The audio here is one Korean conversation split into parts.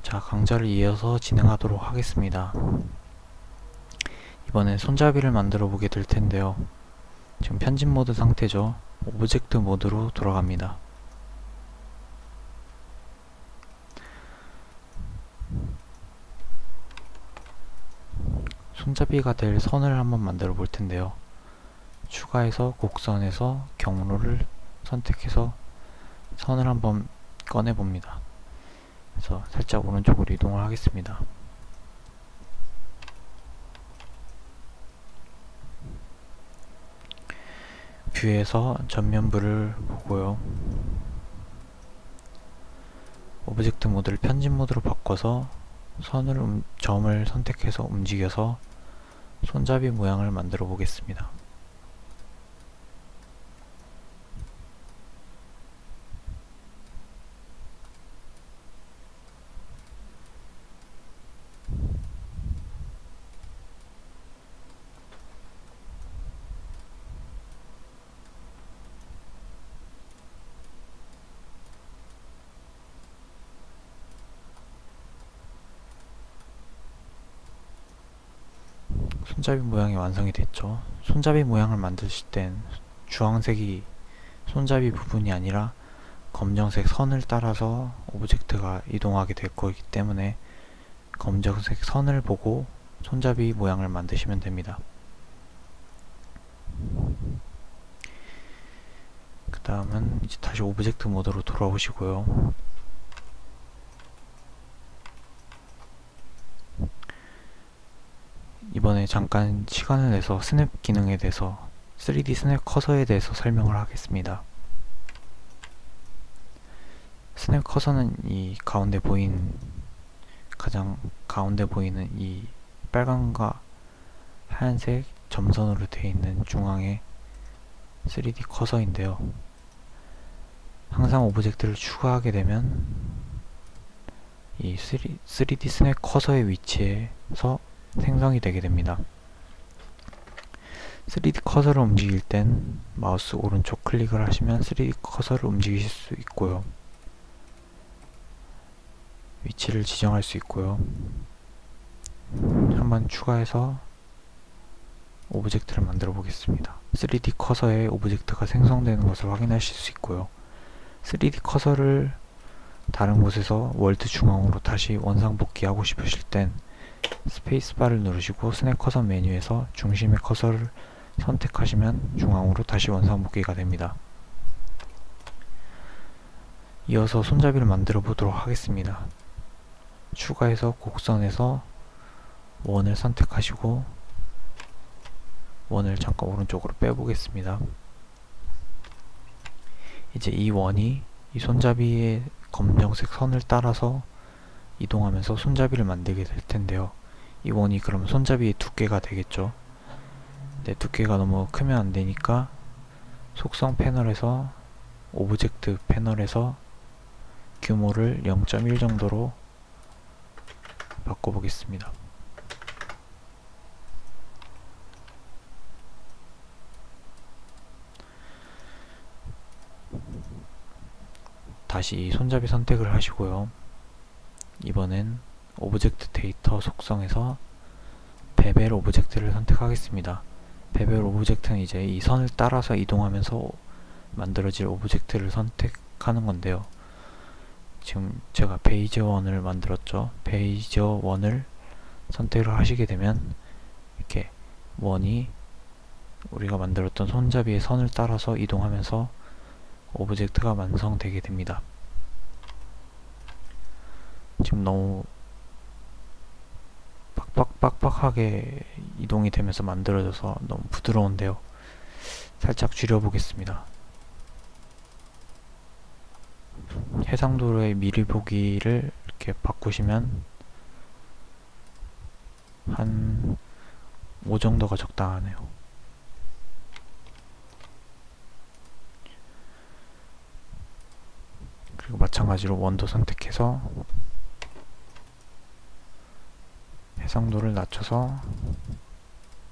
자, 강좌를 이어서 진행하도록 하겠습니다. 이번엔 손잡이를 만들어 보게 될 텐데요. 지금 편집 모드 상태죠. 오브젝트 모드로 돌아갑니다. 손잡이가 될 선을 한번 만들어 볼 텐데요. 추가해서 곡선에서 경로를 선택해서 선을 한번 꺼내 봅니다. 그래서 살짝 오른쪽으로 이동을 하겠습니다. 뷰에서 전면부를 보고요. 오브젝트 모드를 편집 모드로 바꿔서 점을 선택해서 움직여서 손잡이 모양을 만들어 보겠습니다. 손잡이 모양이 완성이 됐죠. 손잡이 모양을 만드실 땐 주황색이 손잡이 부분이 아니라 검정색 선을 따라서 오브젝트가 이동하게 될 거기 때문에 검정색 선을 보고 손잡이 모양을 만드시면 됩니다. 그 다음은 이제 다시 오브젝트 모드로 돌아오시고요. 이번에 잠깐 시간을 내서 스냅 기능에 대해서 3D 스냅 커서에 대해서 설명을 하겠습니다. 스냅 커서는 이 가운데 가장 가운데 보이는 이 빨간과 하얀색 점선으로 되어 있는 중앙의 3D 커서인데요. 항상 오브젝트를 추가하게 되면 이 3D 스냅 커서의 위치에서 생성이 되게 됩니다. 3D 커서를 움직일 땐 마우스 오른쪽 클릭을 하시면 3D 커서를 움직이실 수 있고요. 위치를 지정할 수 있고요. 한번 추가해서 오브젝트를 만들어 보겠습니다. 3D 커서에 오브젝트가 생성되는 것을 확인하실 수 있고요. 3D 커서를 다른 곳에서 월드 중앙으로 다시 원상복귀 하고 싶으실 땐 스페이스바를 누르시고 스냅 커서 메뉴에서 중심의 커서를 선택하시면 중앙으로 다시 원상복귀가 됩니다. 이어서 손잡이를 만들어 보도록 하겠습니다. 추가해서 곡선에서 원을 선택하시고 원을 잠깐 오른쪽으로 빼보겠습니다. 이제 이 원이 이 손잡이의 검정색 선을 따라서 이동하면서 손잡이를 만들게 될 텐데요. 이 원이 그럼 손잡이의 두께가 되겠죠. 네, 두께가 너무 크면 안 되니까 속성 패널에서 오브젝트 패널에서 규모를 0.1 정도로 바꿔보겠습니다. 다시 손잡이 선택을 하시고요. 이번엔 오브젝트 데이터 속성에서 베벨 오브젝트를 선택하겠습니다. 베벨 오브젝트는 이제 이 선을 따라서 이동하면서 만들어질 오브젝트를 선택하는 건데요. 지금 제가 베이저 원을 만들었죠. 베이저 원을 선택을 하시게 되면 이렇게 원이 우리가 만들었던 손잡이의 선을 따라서 이동하면서 오브젝트가 완성되게 됩니다. 지금 너무 빡빡하게 이동이 되면서 만들어져서 너무 부드러운데요. 살짝 줄여보겠습니다. 해상도로의 미리 보기를 이렇게 바꾸시면 한 5 정도가 적당하네요. 그리고 마찬가지로 원도 선택해서 해상도를 낮춰서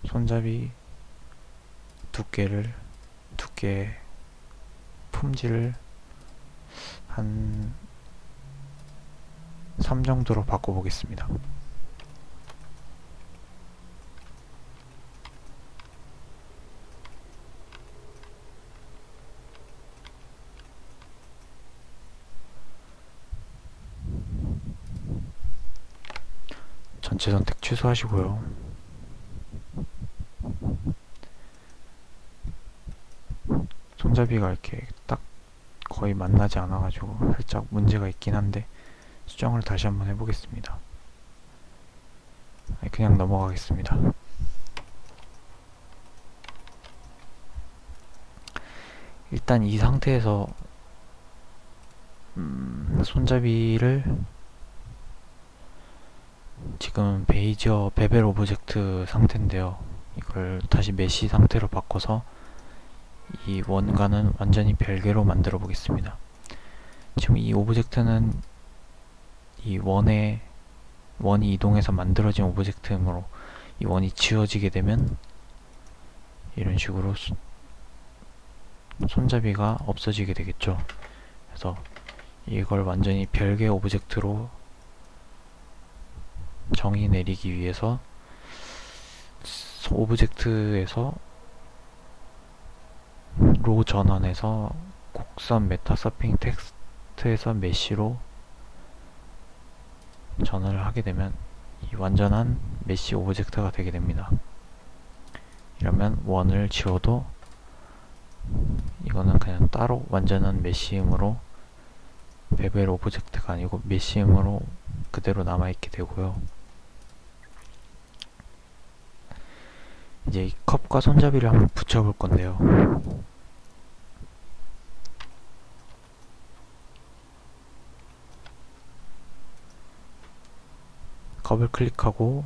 손잡이 두께 품질을 한 3 정도로 바꿔보겠습니다. 전체 선택 취소하시고요. 손잡이가 이렇게 딱 거의 만나지 않아가지고 살짝 문제가 있긴 한데 수정을 다시 한번 해보겠습니다. 그냥 넘어가겠습니다. 일단 이 상태에서 손잡이를 지금 베이지어 베벨 오브젝트 상태인데요. 이걸 다시 메시 상태로 바꿔서 이 원과는 완전히 별개로 만들어 보겠습니다. 지금 이 오브젝트는 이 원이 이동해서 만들어진 오브젝트이므로 이 원이 지워지게 되면 이런 식으로 손잡이가 없어지게 되겠죠. 그래서 이걸 완전히 별개 오브젝트로 정의 내리기 위해서 오브젝트에서 로 전환해서 곡선 메타 서핑 텍스트에서 메시로 전환을 하게 되면 이 완전한 메시 오브젝트가 되게 됩니다. 이러면 원을 지워도 이거는 그냥 따로 완전한 메시음으로 베벨 오브젝트가 아니고 메시음으로 그대로 남아있게 되고요. 이제 이 컵과 손잡이를 한번 붙여볼 건데요. 컵을 클릭하고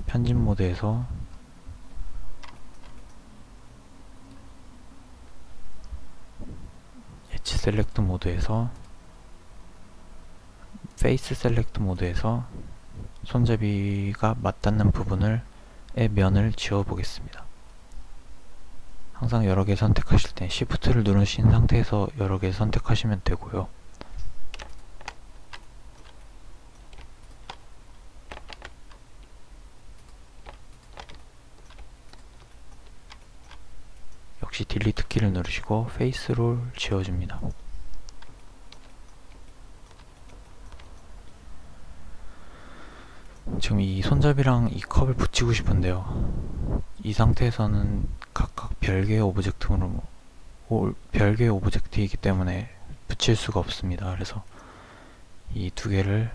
편집 모드에서 엣지 셀렉트 모드에서 페이스 셀렉트 모드에서 손잡이가 맞닿는 부분의 면을 지워 보겠습니다. 항상 여러 개 선택하실 때 Shift를 누르신 상태에서 여러 개 선택하시면 되고요. 역시 딜리트 키를 누르시고 페이스를 지워줍니다. 지금 이 손잡이랑 이 컵을 붙이고 싶은데요. 이 상태에서는 각각 별개의 오브젝트이기 때문에 붙일 수가 없습니다. 그래서 이 두 개를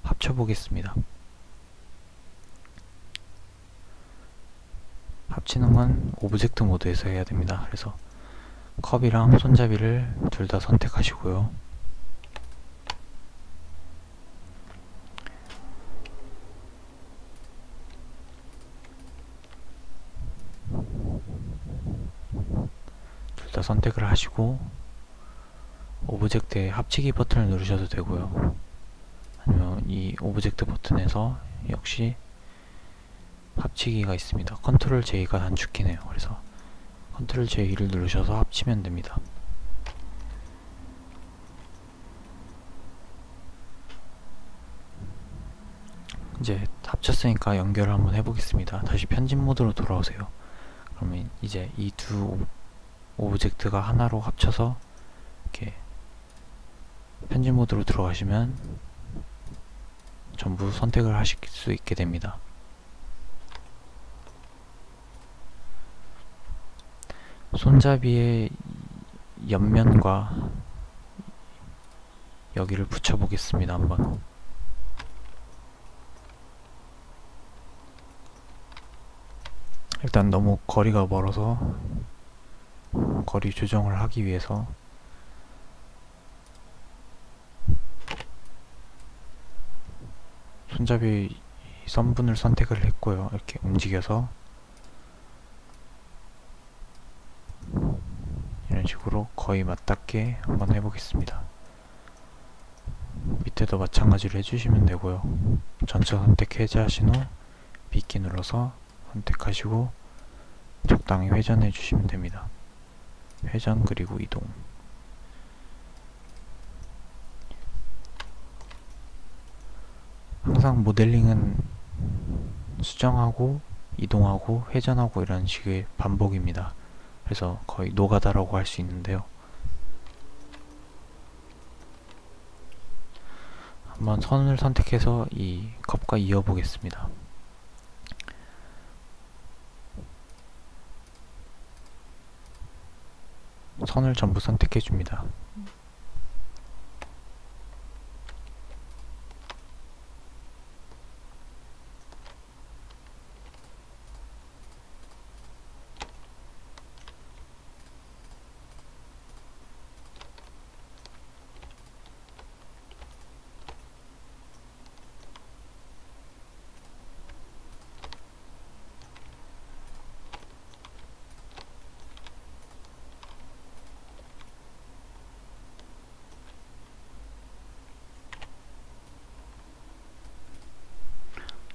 합쳐 보겠습니다. 합치는 건 오브젝트 모드에서 해야 됩니다. 그래서 컵이랑 손잡이를 둘 다 선택하시고요. 둘 다 선택을 하시고 오브젝트의 합치기 버튼을 누르셔도 되고요. 아니면 이 오브젝트 버튼에서 역시 합치기가 있습니다. 컨트롤 J가 단축키네요. 그래서 컨트롤 J를 누르셔서 합치면 됩니다. 이제 합쳤으니까 연결을 한번 해보겠습니다. 다시 편집 모드로 돌아오세요. 그러면 이제 이 두 오브젝트가 하나로 합쳐서 이렇게 편집 모드로 들어가시면 전부 선택을 하실 수 있게 됩니다. 손잡이의 옆면과 여기를 붙여 보겠습니다. 한번 일단 너무 거리가 멀어서 거리 조정을 하기 위해서 손잡이 선분을 선택을 했고요. 이렇게 움직여서 이런 식으로 거의 맞닿게 한번 해보겠습니다. 밑에도 마찬가지로 해주시면 되고요. 전체 선택 해제하신 후 B키 눌러서 선택하시고 적당히 회전해 주시면 됩니다. 회전 그리고 이동. 항상 모델링은 수정하고 이동하고 회전하고 이런 식의 반복입니다. 그래서 거의 노가다라고 할 수 있는데요. 한번 선을 선택해서 이 컵과 이어 보겠습니다. 선을 전부 선택해 줍니다.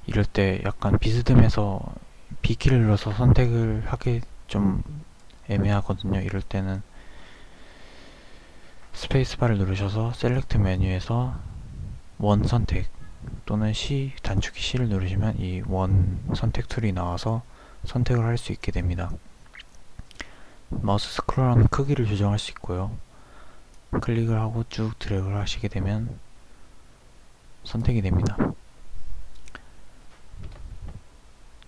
이럴 때 약간 비스듬해서 B키를 눌러서 선택을 하기 좀 애매하거든요. 이럴 때는 스페이스바를 누르셔서 셀렉트 메뉴에서 원 선택 또는 C 단축키 C를 누르시면 이 원 선택 툴이 나와서 선택을 할 수 있게 됩니다. 마우스 스크롤하면 크기를 조정할 수 있고요. 클릭을 하고 쭉 드래그를 하시게 되면 선택이 됩니다.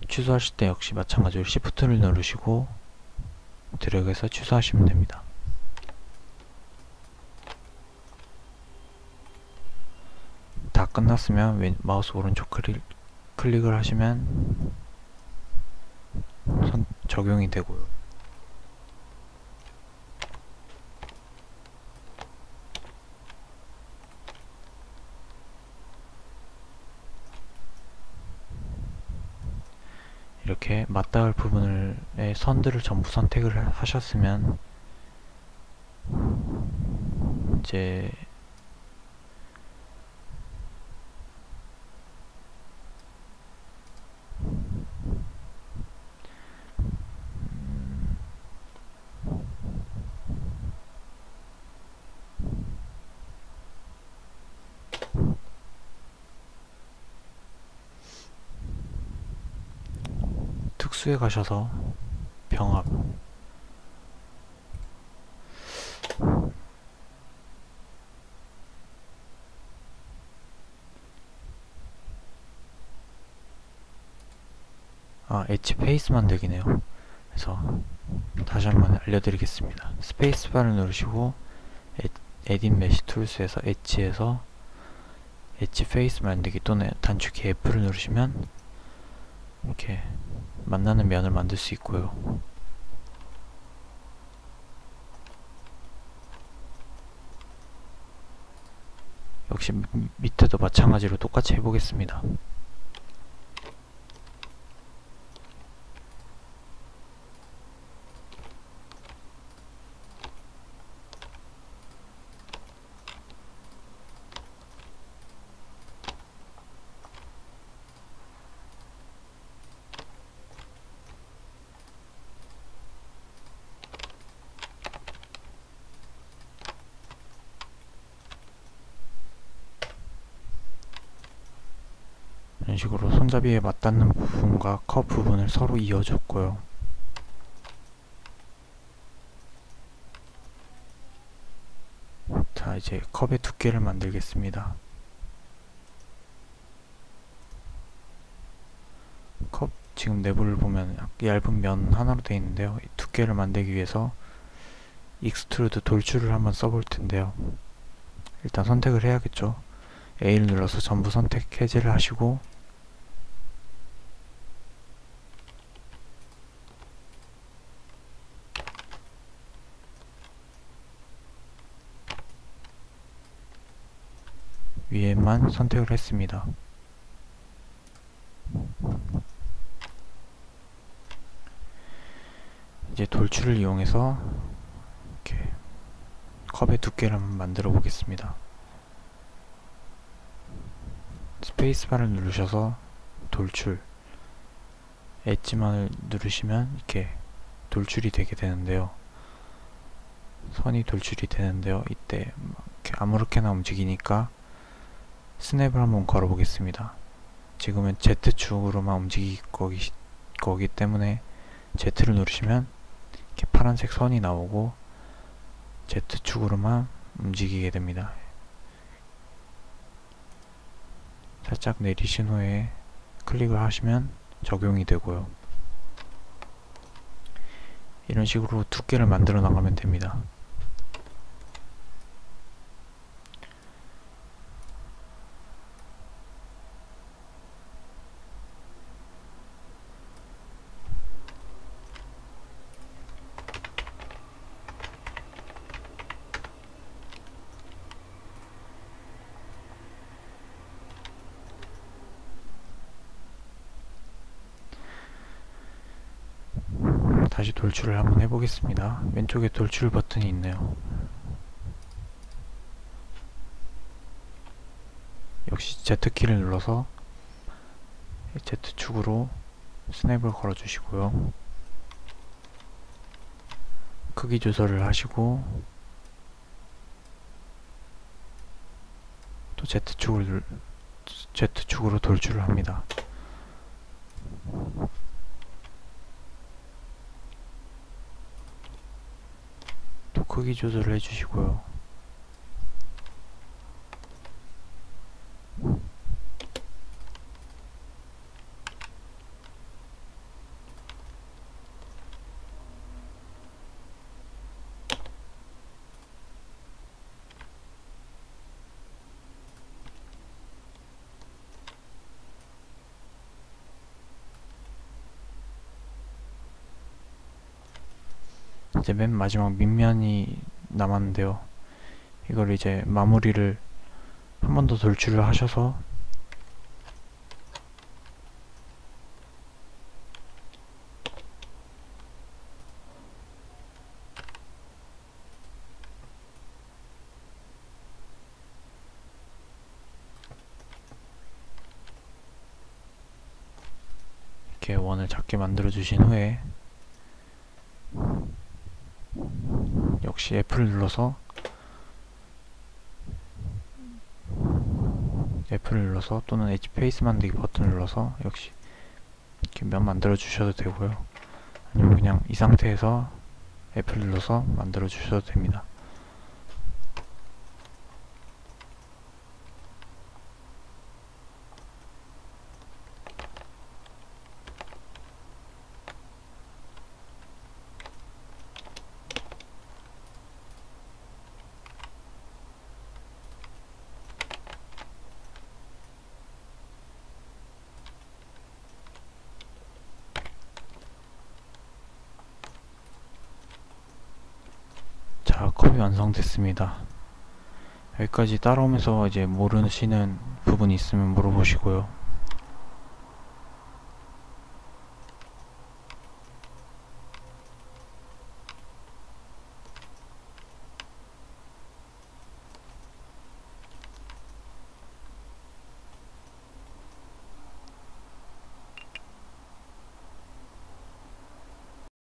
취소하실 때 역시 마찬가지로 Shift를 누르시고 드래그해서 취소하시면 됩니다. 다 끝났으면 마우스 오른쪽 클릭을 하시면 적용이 되고요. 이렇게 맞닿을 부분의 선들을 전부 선택을 하셨으면 이제 특수에 가셔서 병합 엣지 페이스 만들기네요. 그래서 다시 한번 알려드리겠습니다. 스페이스바를 누르시고 에딧 메시 툴스에서 엣지에서 엣지 페이스 만들기 또는 단축키 F를 누르시면 이렇게 만나는 면을 만들 수 있고요. 역시 밑에도 마찬가지로 똑같이 해보겠습니다. 이런 식으로 손잡이에 맞닿는 부분과 컵 부분을 서로 이어줬고요. 자, 이제 컵의 두께를 만들겠습니다. 컵 지금 내부를 보면 얇은 면 하나로 되어 있는데요. 이 두께를 만들기 위해서 익스트루드 돌출을 한번 써볼 텐데요. 일단 선택을 해야겠죠. A를 눌러서 전부 선택 해제를 하시고 위에만 선택을 했습니다. 이제 돌출을 이용해서 이렇게 컵의 두께를 한번 만들어 보겠습니다. 스페이스바를 누르셔서 돌출 엣지만을 누르시면 이렇게 돌출이 되게 되는데요. 선이 돌출이 되는데요. 이때 이렇게 아무렇게나 움직이니까 스냅을 한번 걸어 보겠습니다. 지금은 Z축으로만 움직일 거기 때문에 Z를 누르시면 이렇게 파란색 선이 나오고 Z축으로만 움직이게 됩니다. 살짝 내리신 후에 클릭을 하시면 적용이 되고요. 이런 식으로 두께를 만들어 나가면 됩니다. 다시 돌출을 한번 해보겠습니다. 왼쪽에 돌출 버튼이 있네요. 역시 Z키를 눌러서 Z축으로 스냅을 걸어 주시고요. 크기 조절을 하시고 또 Z축으로 돌출을 합니다. 또 크기 조절을 해주시고요. 이제 맨 마지막 밑면이 남았는데요. 이걸 이제 마무리를 한 번 더 돌출을 하셔서 이렇게 원을 작게 만들어 주신 후에 역시 F를 눌러서 또는 엣지 페이스 만들기 버튼을 눌러서 역시 이렇게 면 만들어 주셔도 되고요. 아니면 그냥 이 상태에서 F를 눌러서 만들어 주셔도 됩니다. 자, 컵이 완성됐습니다. 여기까지 따라오면서 이제 모르시는 부분이 있으면 물어보시고요.